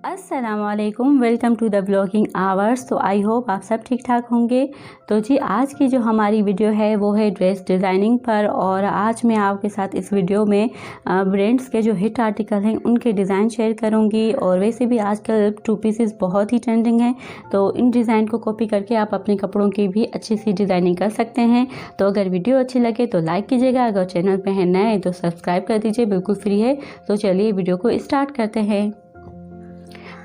अस्सलामुअलैकुम, welcome to the blogging hours. तो I hope आप सब ठीक ठाक होंगे। तो जी आज की जो हमारी वीडियो है वो है ड्रेस डिज़ाइनिंग पर, और आज मैं आपके साथ इस वीडियो में ब्रांड्स के जो हिट आर्टिकल हैं उनके डिज़ाइन शेयर करूंगी। और वैसे भी आजकल टू पीसेस बहुत ही ट्रेंडिंग हैं, तो इन डिज़ाइन को कॉपी करके आप अपने कपड़ों की भी अच्छी सी डिज़ाइनिंग कर सकते हैं। तो अगर वीडियो अच्छी लगे तो लाइक कीजिएगा, अगर चैनल पर है नए तो सब्सक्राइब कर दीजिए, बिल्कुल फ्री है। तो चलिए वीडियो को स्टार्ट करते हैं।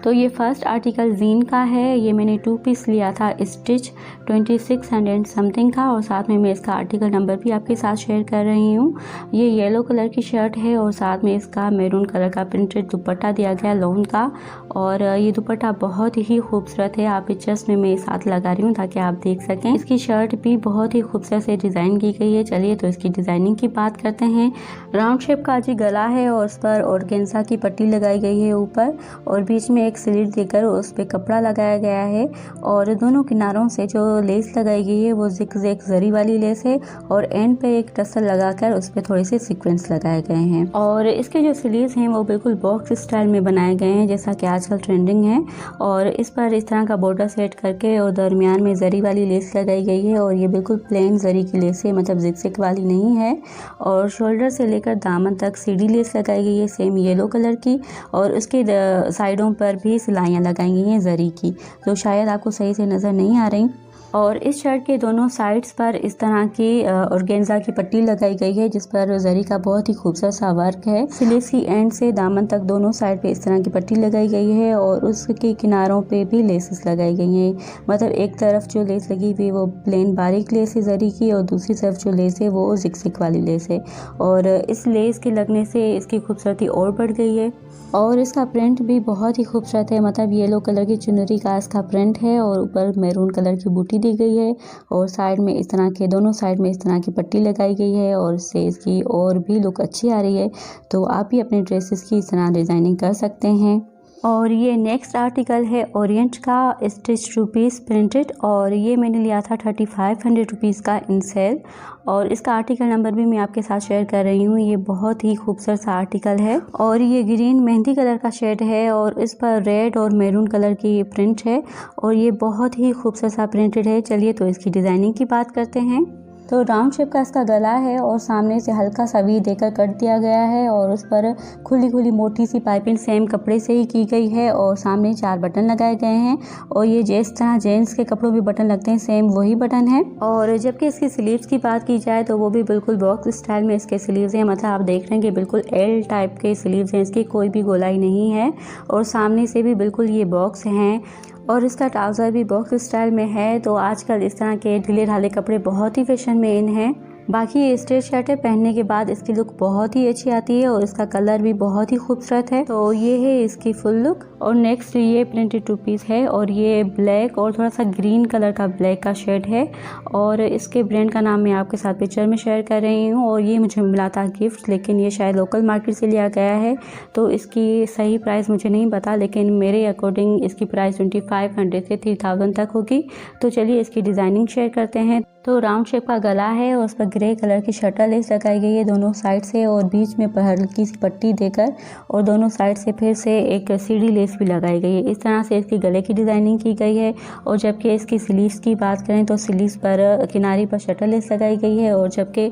तो ये फर्स्ट आर्टिकल जीन का है। ये मैंने 2 पीस लिया था स्टिच 2600 समथिंग का, और साथ में मैं इसका आर्टिकल नंबर भी आपके साथ शेयर कर रही हूँ। ये येलो कलर की शर्ट है और साथ में इसका मैरून कलर का प्रिंटेड दुपट्टा दिया गया लॉन का, और ये दुपट्टा बहुत ही खूबसूरत है। आप पिक्चर्स में मैं साथ लगा रही हूँ ताकि आप देख सकें। इसकी शर्ट भी बहुत ही खूबसूरत से डिज़ाइन की गई है। चलिए तो इसकी डिज़ाइनिंग की बात करते हैं। राउंड शेप का जी गला है और उस पर ऑर्गेन्जा की पट्टी लगाई गई है ऊपर, और बीच में एक स्लिट देकर उस पे कपड़ा लगाया गया है, और दोनों किनारों से जो लेस लगाई गई है वो जिग-जैग जरी वाली लेस है, और एंड पे एक टसल लगाकर उस पे थोड़े से सीक्वेंस लगाए गए हैं। और इसके जो स्लीव्स हैं वो बिल्कुल बॉक्स स्टाइल में बनाए गए हैं, जैसा कि आजकल ट्रेंडिंग है। और इस पर इस तरह का बॉर्डर सेट करके और दरमियान में जरी वाली लेस लगाई गई है, और ये बिल्कुल प्लेन जरी की लेस है, मतलब जिग-जैग वाली नहीं है। और शोल्डर से लेकर दामन तक सीढ़ी लेस लगाई गई है सेम येलो कलर की, और उसके साइडों पर भी सिलाइयाँ लगाई गई हैं जरी की, तो शायद आपको सही से नज़र नहीं आ रही। और इस शर्ट के दोनों साइड्स पर इस तरह की ऑर्गेन्जा की पट्टी लगाई गई है, जिस पर जरी का बहुत ही खूबसूरत सा वर्क है। स्लीव्स की एंड से दामन तक दोनों साइड पे इस तरह की पट्टी लगाई गई है, और उसके किनारों पे भी लेसेस लगाई गई हैं। मतलब एक तरफ जो लेस लगी हुई वो प्लेन बारीक लेस है जरी की, और दूसरी तरफ जो लेस है वो जिग-जैग वाली लेस है, और इस लेस के लगने से इसकी खूबसूरती और बढ़ गई है। और इसका प्रिंट भी बहुत ही खूबसूरत है, मतलब येलो कलर की चुनरी का इसका प्रिंट है, और ऊपर मैरून कलर की बूटी दी गई है, और साइड में इस तरह के दोनों साइड में इस तरह की पट्टी लगाई गई है, और इससे इसकी और भी लुक अच्छी आ रही है। तो आप भी अपने ड्रेसेस की इस तरह डिज़ाइनिंग कर सकते हैं। और ये नेक्स्ट आर्टिकल है ओरिएंट का स्टिच 2 पीस प्रिंटेड, और ये मैंने लिया था 3500 रुपीज़ का इन सेल, और इसका आर्टिकल नंबर भी मैं आपके साथ शेयर कर रही हूँ। ये बहुत ही खूबसूरत सा आर्टिकल है, और ये ग्रीन मेहंदी कलर का शेड है, और इस पर रेड और मैरून कलर की प्रिंट है, और ये बहुत ही खूबसूरत सा प्रिंटेड है। चलिए तो इसकी डिज़ाइनिंग की बात करते हैं। तो राउंड शेप का इसका गला है, और सामने से हल्का सा वी देकर कट दिया गया है, और उस पर खुली खुली मोटी सी पाइपिंग सेम कपड़े से ही की गई है, और सामने 4 बटन लगाए गए हैं, और ये जिस तरह जेंट्स के कपड़ों में बटन लगते हैं सेम वही बटन है। और जबकि इसकी स्लीव्स की बात की जाए तो वो भी बिल्कुल बॉक्स स्टाइल में इसके स्लीव्स हैं, मतलब आप देख रहे हैं कि बिल्कुल एल टाइप के स्लीव्स हैं, इसकी कोई भी गोलाई नहीं है, और सामने से भी बिल्कुल ये बॉक्स हैं, और इसका ट्राउज़र भी बॉक्स स्टाइल में है। तो आजकल इस तरह के ढीले ढाले कपड़े बहुत ही फैशन में इन हैं। बाकी ये स्ट्रेट शर्ट है, पहनने के बाद इसकी लुक बहुत ही अच्छी आती है, और इसका कलर भी बहुत ही खूबसूरत है। तो ये है इसकी फुल लुक। और नेक्स्ट ये प्रिंटेड 2 पीस है, और ये ब्लैक और थोड़ा सा ग्रीन कलर का ब्लैक का शेड है, और इसके ब्रांड का नाम मैं आपके साथ पिक्चर में शेयर कर रही हूँ। और ये मुझे मिला था गिफ्ट, लेकिन ये शायद लोकल मार्केट से लिया गया है, तो इसकी सही प्राइस मुझे नहीं पता, लेकिन मेरे अकॉर्डिंग इसकी प्राइस 2500 से 3000 तक होगी। तो चलिए इसकी डिज़ाइनिंग शेयर करते हैं। तो राउंड शेप का गला है, और उस पर ग्रे कलर की शटर लेस लगाई गई है दोनों साइड से, और बीच में हल्की सी पट्टी देकर, और दोनों साइड से फिर से एक सीढ़ी लेस भी लगाई गई है। इस तरह से इसकी गले की डिज़ाइनिंग की गई है। और जबकि इसकी स्लीव्स की बात करें तो स्लीव्स पर किनारी पर शटर लेस लगाई गई है, और जबकि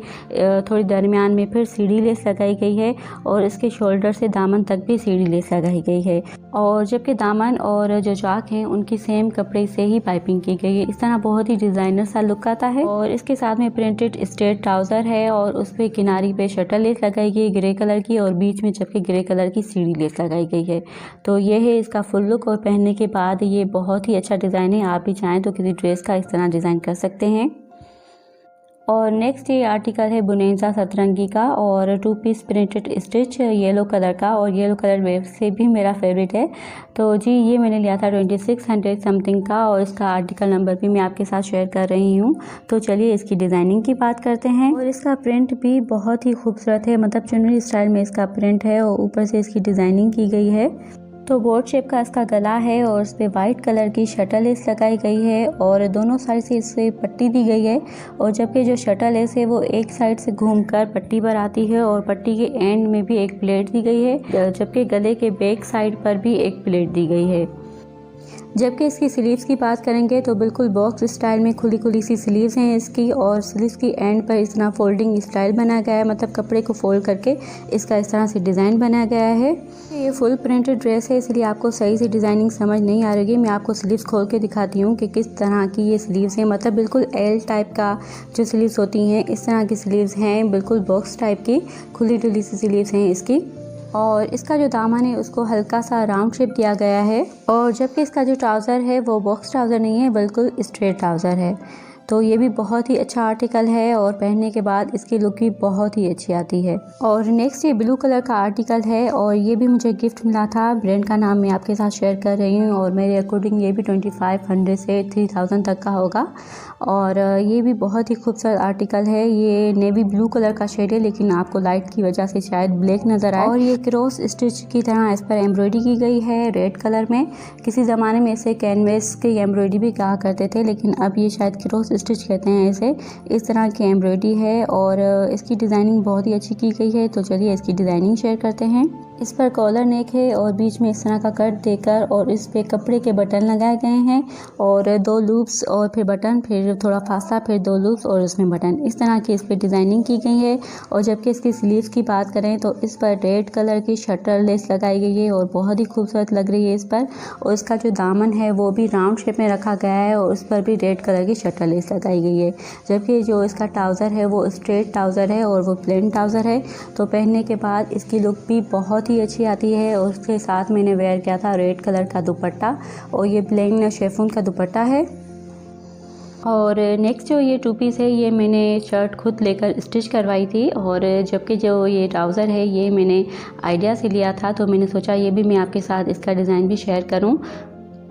थोड़ी दरमियान में फिर सीढ़ी लेस लगाई गई है, और इसके शोल्डर से दामन तक भी सीढ़ी लेस लगाई गई है। और जबकि दामन और जो चाक हैं उनकी सेम कपड़े से ही पाइपिंग की गई है। इस तरह बहुत ही डिज़ाइनर सा लुक आता है। और इसके साथ में प्रिंटेड स्ट्रेट ट्राउज़र है, और उस पर किनारी पे शटर लेस लगाई गई ग्रे कलर की, और बीच में जबकि ग्रे कलर की सीढ़ी लेस लगाई गई है। तो ये है इसका फुल लुक, और पहनने के बाद ये बहुत ही अच्छा डिज़ाइन है। आप भी चाहें तो किसी ड्रेस का इस तरह डिज़ाइन कर सकते हैं। और नेक्स्ट ये आर्टिकल है बुनेजा सतरंगी का, और 2 piece printed stitch yellow colour का, और येलो कलर वेव से भी मेरा फेवरेट है। तो जी ये मैंने लिया था 2600 समथिंग का, और इसका आर्टिकल नंबर भी मैं आपके साथ शेयर कर रही हूँ। तो चलिए इसकी डिज़ाइनिंग की बात करते हैं। और इसका प्रिंट भी बहुत ही खूबसूरत है, मतलब चुनरी स्टाइल में इसका प्रिंट है, और ऊपर से इसकी डिज़ाइनिंग की गई है। तो बोट शेप का इसका गला है और इस पर वाइट कलर की शटल लेस लगाई गई है और दोनों साइड से इसे पट्टी दी गई है। और जबकि जो शटल लेस है वो एक साइड से घूमकर पट्टी पर आती है और पट्टी के एंड में भी एक प्लेट दी गई है, जबकि गले के बैक साइड पर भी एक प्लेट दी गई है। जबकि इसकी स्लीव्स की बात करेंगे तो बिल्कुल बॉक्स स्टाइल में खुली खुली सी स्लीव्स हैं इसकी, और स्लीव्स की एंड पर इस तरह फोल्डिंग स्टाइल बनाया गया है, मतलब कपड़े को फोल्ड करके इसका इस तरह से डिज़ाइन बनाया गया है। ये फुल प्रिंटेड ड्रेस है, इसलिए आपको सही से डिज़ाइनिंग समझ नहीं आ रही है। मैं आपको स्लीव्स खोल के दिखाती हूँ कि किस तरह की ये स्लीव्स हैं, मतलब बिल्कुल एल टाइप का जो स्लीव्स होती हैं इस तरह की स्लीव्स हैं, बिल्कुल बॉक्स टाइप की खुली डुली सी स्लीव्स हैं इसकी। और इसका जो दामन है उसको हल्का सा राउंड शेप दिया गया है, और जबकि इसका जो ट्राउज़र है वो बॉक्स ट्राउज़र नहीं है, बिल्कुल स्ट्रेट ट्राउज़र है। तो ये भी बहुत ही अच्छा आर्टिकल है और पहनने के बाद इसकी लुक भी बहुत ही अच्छी आती है। और नेक्स्ट ये ब्लू कलर का आर्टिकल है और ये भी मुझे गिफ्ट मिला था। ब्रांड का नाम मैं आपके साथ शेयर कर रही हूँ और मेरे अकॉर्डिंग ये भी 2500 से 3000 तक का होगा। और ये भी बहुत ही खूबसूरत आर्टिकल है। ये नेवी ब्लू कलर का शेड है, लेकिन आपको लाइट की वजह से शायद ब्लैक नज़र आए। और ये क्रॉस स्टिच की तरह इस पर एम्ब्रॉयडरी की गई है रेड कलर में। किसी ज़माने में इसे कैनवेस की एम्ब्रॉयडरी भी कहा करते थे, लेकिन अब ये शायद क्रॉस स्टिच कहते हैं इसे। इस तरह की एम्ब्रॉयडरी है और इसकी डिज़ाइनिंग बहुत ही अच्छी की गई है। तो चलिए इसकी डिज़ाइनिंग शेयर करते हैं। इस पर कॉलर नेक है और बीच में इस तरह का कट देकर और इस पे कपड़े के बटन लगाए गए हैं और 2 लूप्स और फिर बटन, फिर थोड़ा फासा, फिर 2 लूप्स और उसमें बटन, इस तरह की इस पे डिज़ाइनिंग की गई है। और जबकि इसकी स्लीव्स की बात करें तो इस पर रेड कलर की शटर लेस लगाई गई है और बहुत ही खूबसूरत लग रही है इस पर। और इसका जो दामन है वो भी राउंड शेप में रखा गया है और उस पर भी रेड कलर की शटर लेस लगाई गई है। जबकि जो इसका ट्राउज़र है वो स्ट्रेट ट्राउज़र है और वो प्लेन ट्राउज़र है। तो पहनने के बाद इसकी लुक भी बहुत ही अच्छी आती है। और उसके साथ मैंने वेयर किया था रेड कलर का दुपट्टा और ये प्लेन शिफॉन का दुपट्टा है। और नेक्स्ट जो ये 2 पीस है ये मैंने शर्ट खुद लेकर स्टिच करवाई थी। और जबकि जो ये ट्राउज़र है ये मैंने आइडिया से लिया था, तो मैंने सोचा ये भी मैं आपके साथ इसका डिज़ाइन भी शेयर करूं।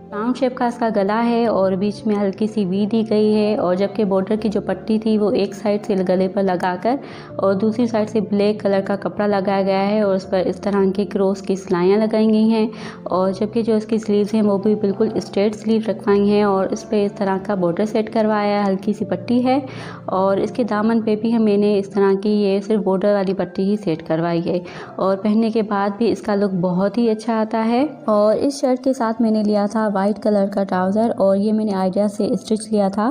राउंड शेप का इसका गला है और बीच में हल्की सी वी दी गई है। और जबकि बॉर्डर की जो पट्टी थी वो एक साइड से गले पर लगाकर और दूसरी साइड से ब्लैक कलर का कपड़ा लगाया गया है और उस पर इस तरह के क्रॉस की सिलाइयाँ लगाई गई हैं। और जबकि जो इसकी स्लीव्स हैं वो भी बिल्कुल स्ट्रेट स्लीव रखवाई हैं और इस पर इस तरह का बॉर्डर सेट करवाया है, हल्की सी पट्टी है। और इसके दामन पे भी मैंने इस तरह की ये सिर्फ बॉर्डर वाली पट्टी ही सेट करवाई है। और पहनने के बाद भी इसका लुक बहुत ही अच्छा आता है। और इस शर्ट के साथ मैंने लिया था वाइट कलर का ट्राउज़र और ये मैंने आइडिया से स्टिच लिया था।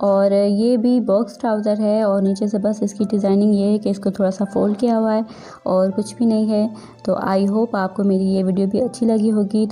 और ये भी बॉक्स ट्राउज़र है और नीचे से बस इसकी डिज़ाइनिंग ये है कि इसको थोड़ा सा फोल्ड किया हुआ है और कुछ भी नहीं है। तो आई होप आपको मेरी ये वीडियो भी अच्छी लगी होगी।